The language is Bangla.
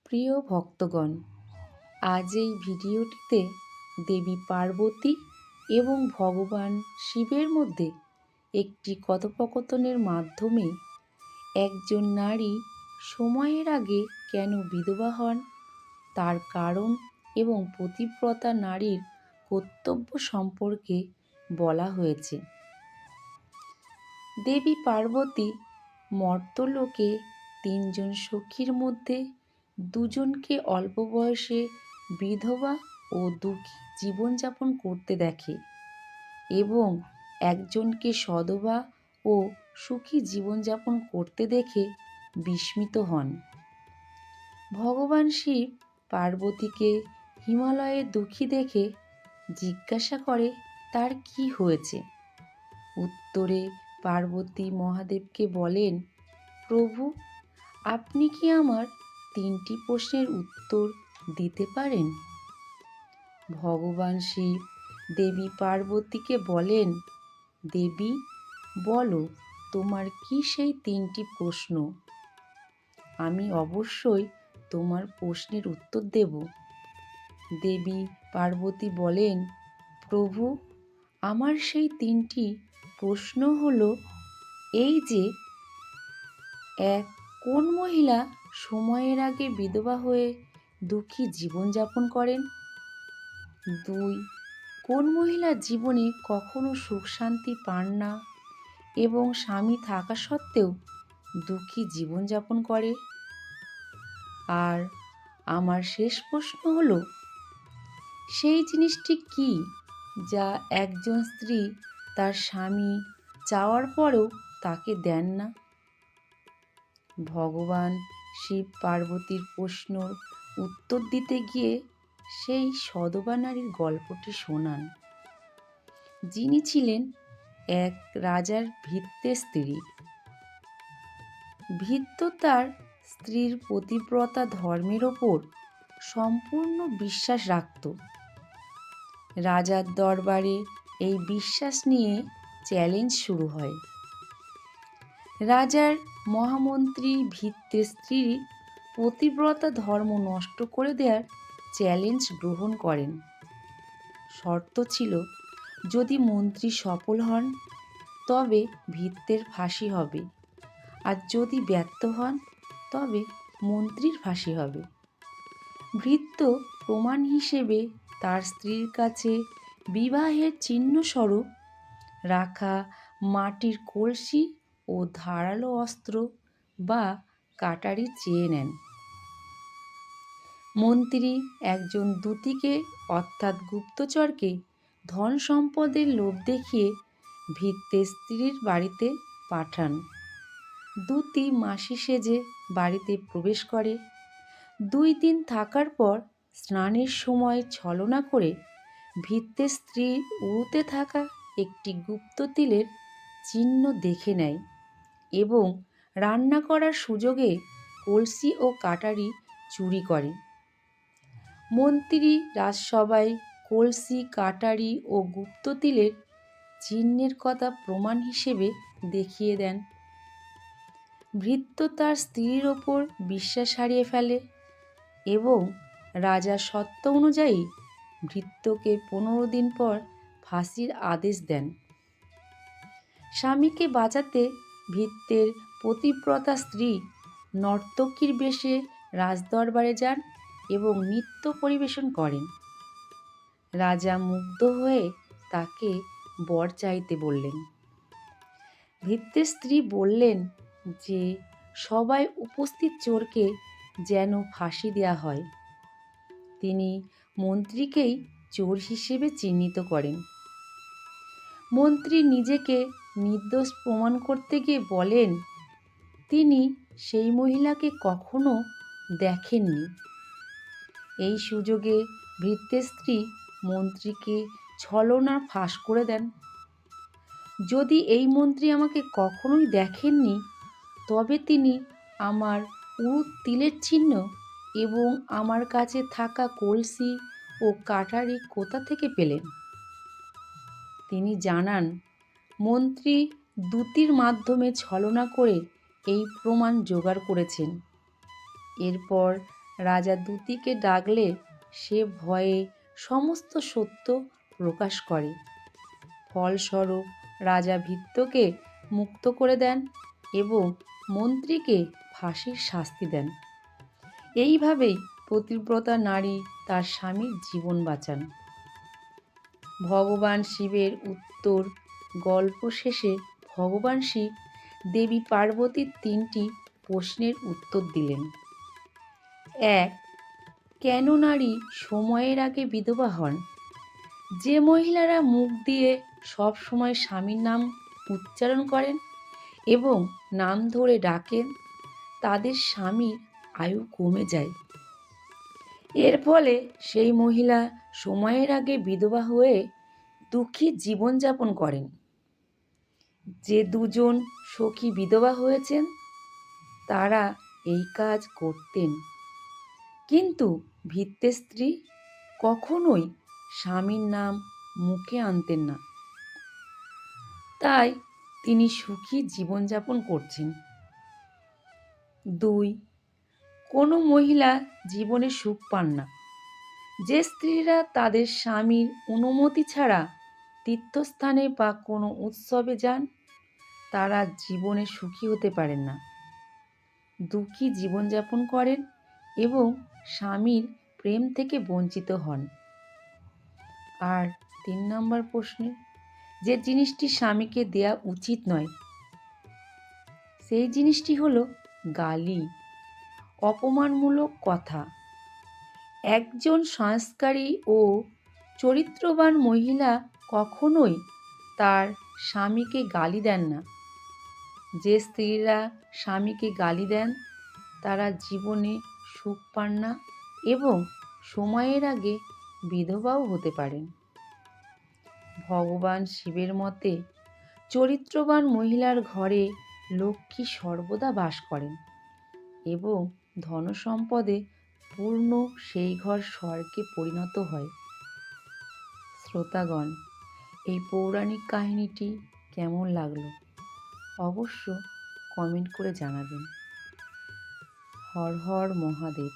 প্রিয় ভক্তগণ, আজ এই ভিডিওটিতে দেবী পার্বতী এবং ভগবান শিবের মধ্যে একটি কথোপকথনের মাধ্যমে একজন নারী সময়ের আগে কেন বিধবা হন তার কারণ এবং পতিব্রতা নারীর কর্তব্য সম্পর্কে বলা হয়েছে। দেবী পার্বতী মর্ত্যলোকে তিনজন সখীর মধ্যে দুজনকে অল্প বয়সে বিধবা ও দুঃখী জীবনযাপন করতে দেখে এবং একজনকে সধবা ও সুখী জীবনযাপন করতে দেখে বিস্মিত হন। ভগবান শিব পার্বতীকে হিমালয়ে দুঃখী দেখে জিজ্ঞাসা করে তার কি হয়েছে। উত্তরে পার্বতী মহাদেবকে বলেন, প্রভু, আপনি কি আমার 3টি প্রশ্নের উত্তর দিতে পারেন? ভগবান শিব দেবী পার্বতীকে বলেন, দেবী, বলো তোমার কি সেই 3টি প্রশ্ন? আমি অবশ্যই তোমার প্রশ্নের উত্তর দেব। দেবী পার্বতী বলেন, প্রভু, আমার সেই 3টি প্রশ্ন হলো এই যে, এক, কোন মহিলা সময়ের আগে বিধবা হয়ে দুঃখী জীবনযাপন করেন? 2, কোন মহিলা জীবনে কখনো সুখ শান্তি পান না এবং স্বামী থাকা সত্ত্বেও দুঃখী জীবনযাপন করে? আর আমার শেষ প্রশ্ন হলো, সেই জিনিসটি কি যা একজন স্ত্রী তার স্বামী চাওয়ার পরেও তাকে দেন না? ভগবান শিব পার্বতীর প্রশ্নের উত্তর দিতে গিয়ে সেই সধবা নারীর গল্পটি শোনান, যিনি ছিলেন এক রাজার ভৃত্যের স্ত্রী। ভৃত্য তার স্ত্রীর পতিব্রতা ধর্মের ওপর সম্পূর্ণ বিশ্বাস রাখত। রাজার দরবারে এই বিশ্বাস নিয়ে চ্যালেঞ্জ শুরু হয়। রাজার মহামন্ত্রী ভৃত্যের স্ত্রীর পতিব্রতা ধর্ম নষ্ট করে দেওয়ার চ্যালেঞ্জ গ্রহণ করেন। শর্ত ছিল, যদি মন্ত্রী সফল হন তবে ভৃত্যের ফাঁসি হবে, আর যদি ব্যর্থ হন তবে মন্ত্রীর ফাঁসি হবে। ভৃত্য প্রমাণ হিসেবে তার স্ত্রীর কাছে বিবাহের চিহ্নস্বরূপ রাখা মাটির কলসি ও ধারালো অস্ত্র বা কাটারি চেয়ে নেন। মন্ত্রী একজন দূতীকে অর্থাৎ গুপ্তচরকে ধন সম্পদের লোভ দেখিয়ে ভৃত্যের স্ত্রীর বাড়িতে পাঠান। দূতী মাসি সেজে বাড়িতে প্রবেশ করে। 2 দিন থাকার পর স্নানের সময় ছলনা করে ভৃত্যের স্ত্রীর উরুতে থাকা একটি গুপ্ত তিলের চিহ্ন দেখে নেয় এবং রান্না করার সুযোগে কলসি ও কাটারি চুরি করে। মন্ত্রী রাজসভায় কলসি, কাটারি ও গুপ্ত তিলের চিহ্নের কথা প্রমাণ হিসেবে দেখিয়ে দেন। ভৃত্য তার স্ত্রীর ওপর বিশ্বাস হারিয়ে ফেলে এবং রাজার শর্ত অনুযায়ী ভৃত্যকে 15 দিন পর ফাঁসির আদেশ দেন। স্বামীকে বাঁচাতে ভৃত্যের পতিব্রতা স্ত্রী নর্তকীর বেশে রাজদরবারে যান এবং নৃত্য পরিবেশন করেন। রাজা মুগ্ধ হয়ে তাকে বর চাইতে বললেন। ভৃত্যের স্ত্রী বললেন যে সবাই উপস্থিত চোরকে যেন ফাঁসি দেওয়া হয়। তিনি মন্ত্রীকেই চোর হিসেবে চিহ্নিত করেন। মন্ত্রী নিজেকে নির্দোষ প্রমাণ করতে গিয়ে বলেন তিনি সেই মহিলাকে কখনো দেখেননি। এই সুযোগে ভৃত্যের স্ত্রী মন্ত্রীকে ছলনা ফাঁস করে দেন। যদি এই মন্ত্রী আমাকে কখনোই দেখেননি তবে তিনি আমার উরুর তিলের চিহ্ন এবং আমার কাছে থাকা কলসি ও কাটারি কোথা থেকে পেলেন? তিনি জানান মন্ত্রী দূতীর মাধ্যমে ছলনা করে এই প্রমাণ জোগাড় করেছেন। এরপর রাজা দূতিকে ডাকলে সে ভয়ে সমস্ত সত্য প্রকাশ করে। ফলস্বরূপ রাজা ভৃত্যকে মুক্ত করে দেন এবং মন্ত্রীকে ফাঁসির শাস্তি দেন। এইভাবেই পতিব্রতা নারী তার স্বামীর জীবন বাঁচান। ভগবান শিবের উত্তর গল্প শেষে ভগবান শিব দেবী পার্বতীর 3টি প্রশ্নের উত্তর দিলেন। 1. কেন নারী সময়ের আগে বিধবা হন? যে মহিলারা মুখ দিয়ে সব সময় স্বামীর নাম উচ্চারণ করেন এবং নাম ধরে ডাকেন, তাদের স্বামীর আয়ু কমে যায়। এর ফলে সেই মহিলা সময়ের আগে বিধবা হয়ে দুঃখী জীবনযাপন করেন। যে 2জন সখী বিধবা হয়েছেন তারা এই কাজ করতেন, কিন্তু ভৃত্যের স্ত্রী কখনোই স্বামীর নাম মুখে আনতেন না, তাই তিনি সুখী জীবনযাপন করছেন। 2. কোনো মহিলা জীবনে সুখ পান না। যে স্ত্রীরা তাদের স্বামীর অনুমতি ছাড়া তীর্থস্থানে বা কোনো উৎসবে যান, তারা জীবনে সুখী হতে পারেন না, দুঃখী জীবনযাপন করেন এবং স্বামীর প্রেম থেকে বঞ্চিত হন। আর 3 নম্বর প্রশ্নে, যে জিনিসটি স্বামীকে দেয়া উচিত নয়, সেই জিনিসটি হলো গালি, অপমানমূলক কথা। একজন সংস্কারী ও চরিত্রবান মহিলা কখনোই তার স্বামীকে গালি দেন না। যে স্ত্রীরা স্বামীকে গালি দেন তারা জীবনে সুখ পান না এবং সময়ের আগে বিধবাও হতে পারেন। ভগবান শিবের মতে চরিত্রবান মহিলার ঘরে লক্ষ্মী সর্বদা বাস করেন এবং ধনসম্পদে পূর্ণ সেই ঘর স্বর্গে পরিণত হয়। শ্রোতাগণ, এই পৌরাণিক কাহিনীটি কেমন লাগলো অবশ্য কমেন্ট করে জানাবেন। হর হর মহাদেব।